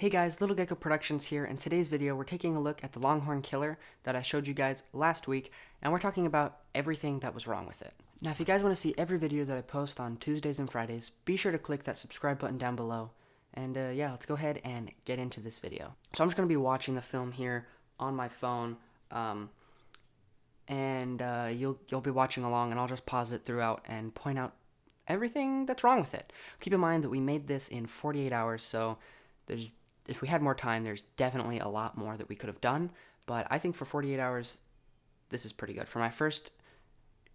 Hey guys, Little Gecko Productions here. In today's video, we're taking a look at the Longhorn killer that I showed you guys last week, and we're talking about everything that was wrong with it. Now, if you guys want to see every video that I post on Tuesdays and Fridays, be sure to click that subscribe button down below. And yeah, let's go ahead and get into this video. So I'm just going to be watching the film here on my phone, and you'll be watching along, and I'll just pause it throughout and point out everything that's wrong with it. Keep in mind that we made this in 48 hours, so if we had more time, there's definitely a lot more that we could have done, but I think for 48 hours, this is pretty good. For my first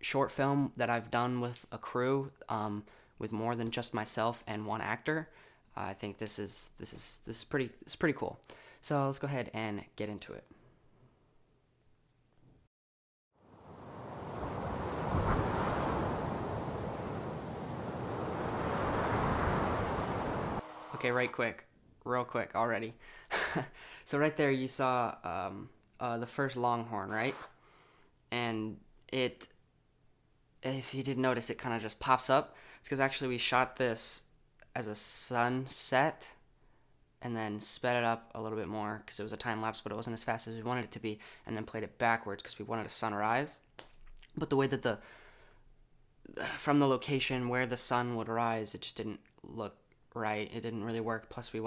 short film that I've done with a crew, with more than just myself and one actor, I think this is pretty cool. So let's go ahead and get into it. Okay, real quick already. So right there you saw the first Longhorn, right? And if you didn't notice, it kind of just pops up. It's because actually we shot this as a sunset and then sped it up a little bit more because it was a time lapse, but it wasn't as fast as we wanted it to be, and then played it backwards because we wanted a sunrise. But the way that from the location where the sun would rise, it just didn't look right. It didn't really work. Plus we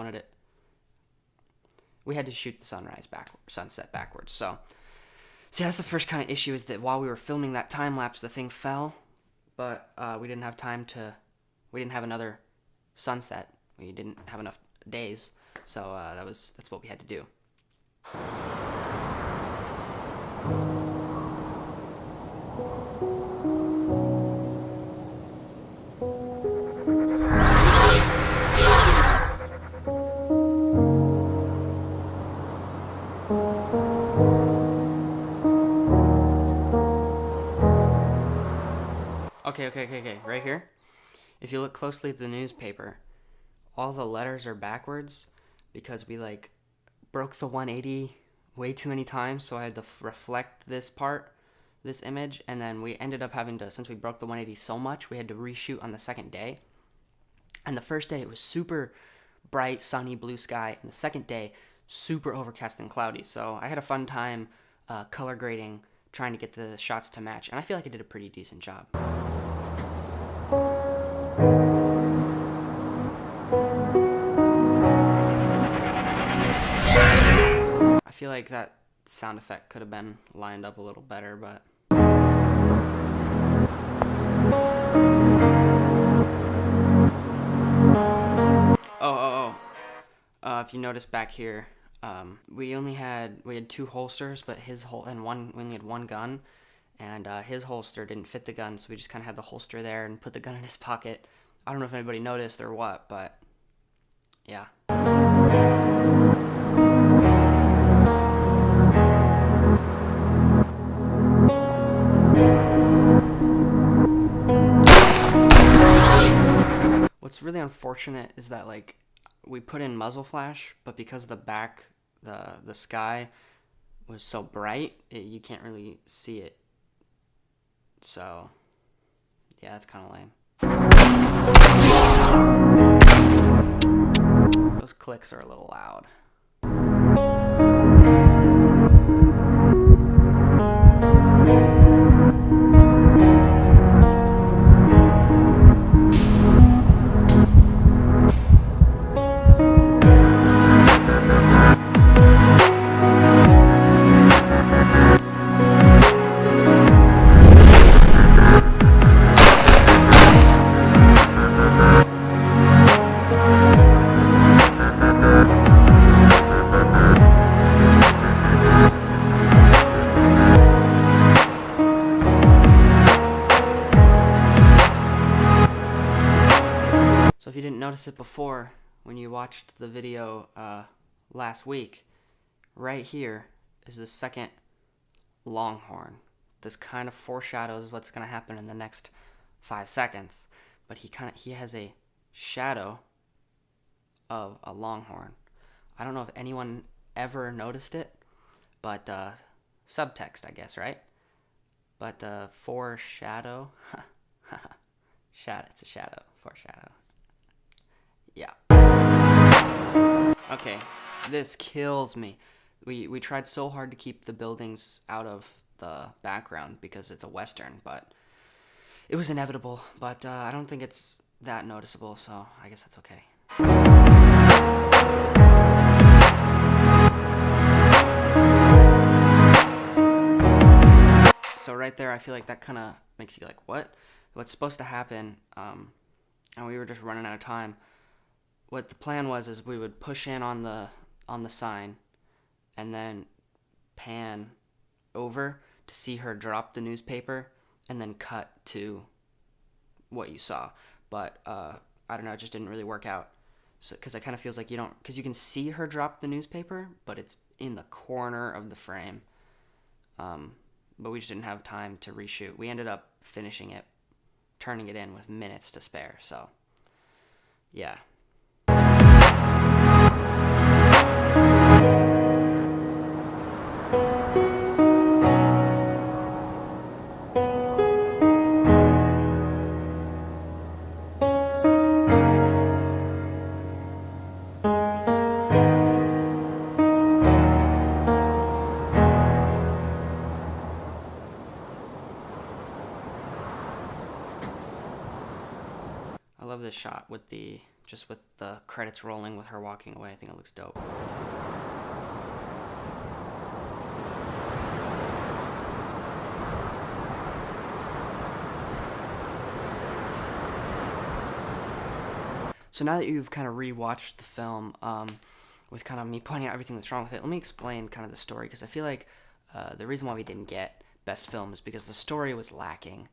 had to shoot the sunset backwards. So see, that's the first kind of issue, is that while we were filming that time lapse, the thing fell, but we didn't have another sunset. We didn't have enough days, so that's what we had to do. Okay, right here. If you look closely at the newspaper, all the letters are backwards because we broke the 180 way too many times, so I had to reflect this image, and then we ended up having to, since we broke the 180 so much, we had to reshoot on the second day. And the first day it was super bright, sunny, blue sky, and the second day super overcast and cloudy. So I had a fun time color grading, trying to get the shots to match, and I feel like I did a pretty decent job. I feel like that sound effect could have been lined up a little better, but if you notice back here, we had two holsters, but we only had one gun, and his holster didn't fit the gun, so we just kind of had the holster there and put the gun in his pocket. I don't know if anybody noticed or what, but yeah. What's really unfortunate is that we put in muzzle flash, but because the sky was so bright, you can't really see it. So yeah, that's kind of lame. Those clicks are a little loud. So if you didn't notice it before, when you watched the video last week, right here is the second Longhorn. This kind of foreshadows what's going to happen in the next 5 seconds, but he has a shadow of a Longhorn. I don't know if anyone ever noticed it, but subtext, I guess, right? But foreshadow, it's a shadow, foreshadow. Yeah. Okay, this kills me. We tried so hard to keep the buildings out of the background because it's a Western, but it was inevitable. But I don't think it's that noticeable, so I guess that's okay. So right there, I feel like that kind of makes you like, what? What's supposed to happen? And we were just running out of time. What the plan was is we would push in on the sign, and then pan over to see her drop the newspaper, and then cut to what you saw. But I don't know, it just didn't really work out. So because it kind of feels like you don't, because you can see her drop the newspaper, but it's in the corner of the frame. But we just didn't have time to reshoot. We ended up finishing it, turning it in with minutes to spare. So yeah. I love this shot with the credits rolling with her walking away. I think it looks dope. So now that you've kind of rewatched the film, with kind of me pointing out everything that's wrong with it, let me explain kind of the story, because I feel like the reason why we didn't get Best Film is because the story was lacking.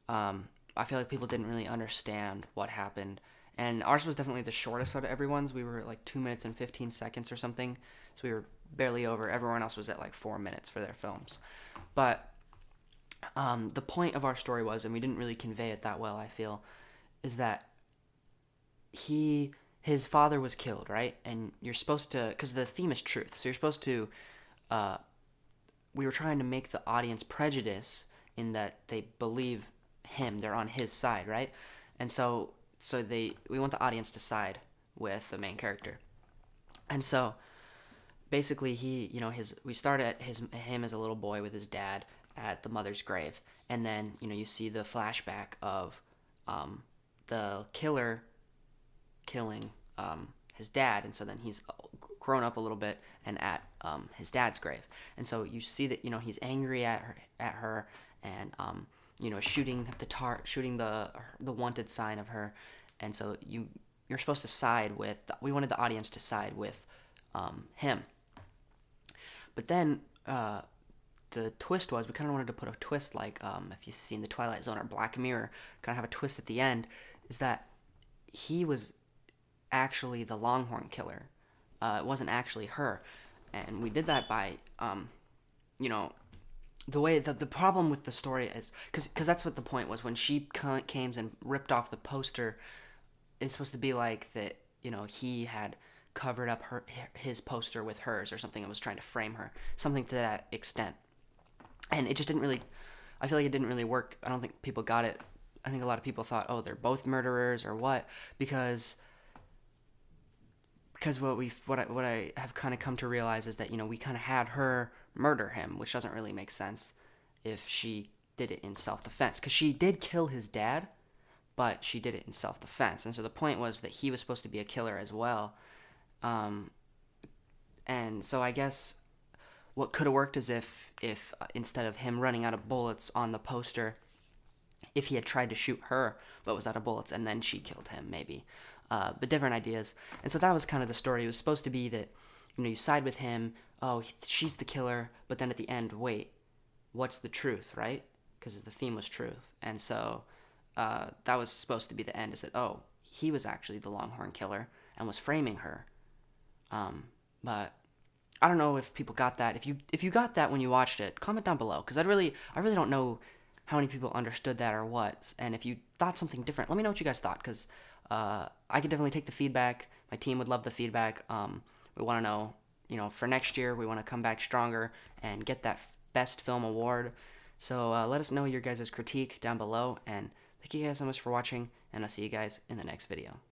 I feel like people didn't really understand what happened. And ours was definitely the shortest out of everyone's. We were like 2 minutes and 15 seconds or something. So we were barely over. Everyone else was at like 4 minutes for their films. But the point of our story was, and we didn't really convey it that well, I feel, is that his father was killed, right? And you're supposed to, because the theme is truth. So you're supposed to, we were trying to make the audience prejudice in that they believe him, they're on his side, right? And so we want the audience to side with the main character. And so basically we start at him as a little boy with his dad at the mother's grave, and then you see the flashback of the killer killing his dad, and so then he's grown up a little bit and at his dad's grave, and so you see that he's angry at her and shooting the wanted sign of her, and so you're supposed to side with. We wanted the audience to side with him, but then the twist was we kind of wanted to put a twist like if you've seen The Twilight Zone or Black Mirror, kind of have a twist at the end, is that he was actually the Longhorn killer. It wasn't actually her, and we did that by the way that the problem with the story is because that's what the point was when she came and ripped off the poster. It's supposed to be like that he had covered up his poster with hers or something and was trying to frame her, something to that extent, and it just didn't really, I feel like it didn't really work. I don't think people got it. I think a lot of people thought, oh, they're both murderers or what, because what I have kind of come to realize is that we kind of had her murder him, which doesn't really make sense if she did it in self-defense, because she did kill his dad, but she did it in self-defense, and so the point was that he was supposed to be a killer as well, and so I guess what could have worked is if instead of him running out of bullets on the poster, if he had tried to shoot her but was out of bullets and then she killed him, maybe. But different ideas. And so that was kind of the story. It was supposed to be that you side with him, oh, she's the killer, but then at the end, wait, what's the truth, right? Because the theme was truth. And so that was supposed to be the end, is that, oh, he was actually the Longhorn killer and was framing her. But I don't know if people got that. If you got that when you watched it, comment down below, because I really don't know how many people understood that or what. And if you thought something different, let me know what you guys thought, because I could definitely take the feedback. My team would love the feedback. We want to know, for next year, we want to come back stronger and get that Best Film Award. So let us know your guys' critique down below, and thank you guys so much for watching, and I'll see you guys in the next video.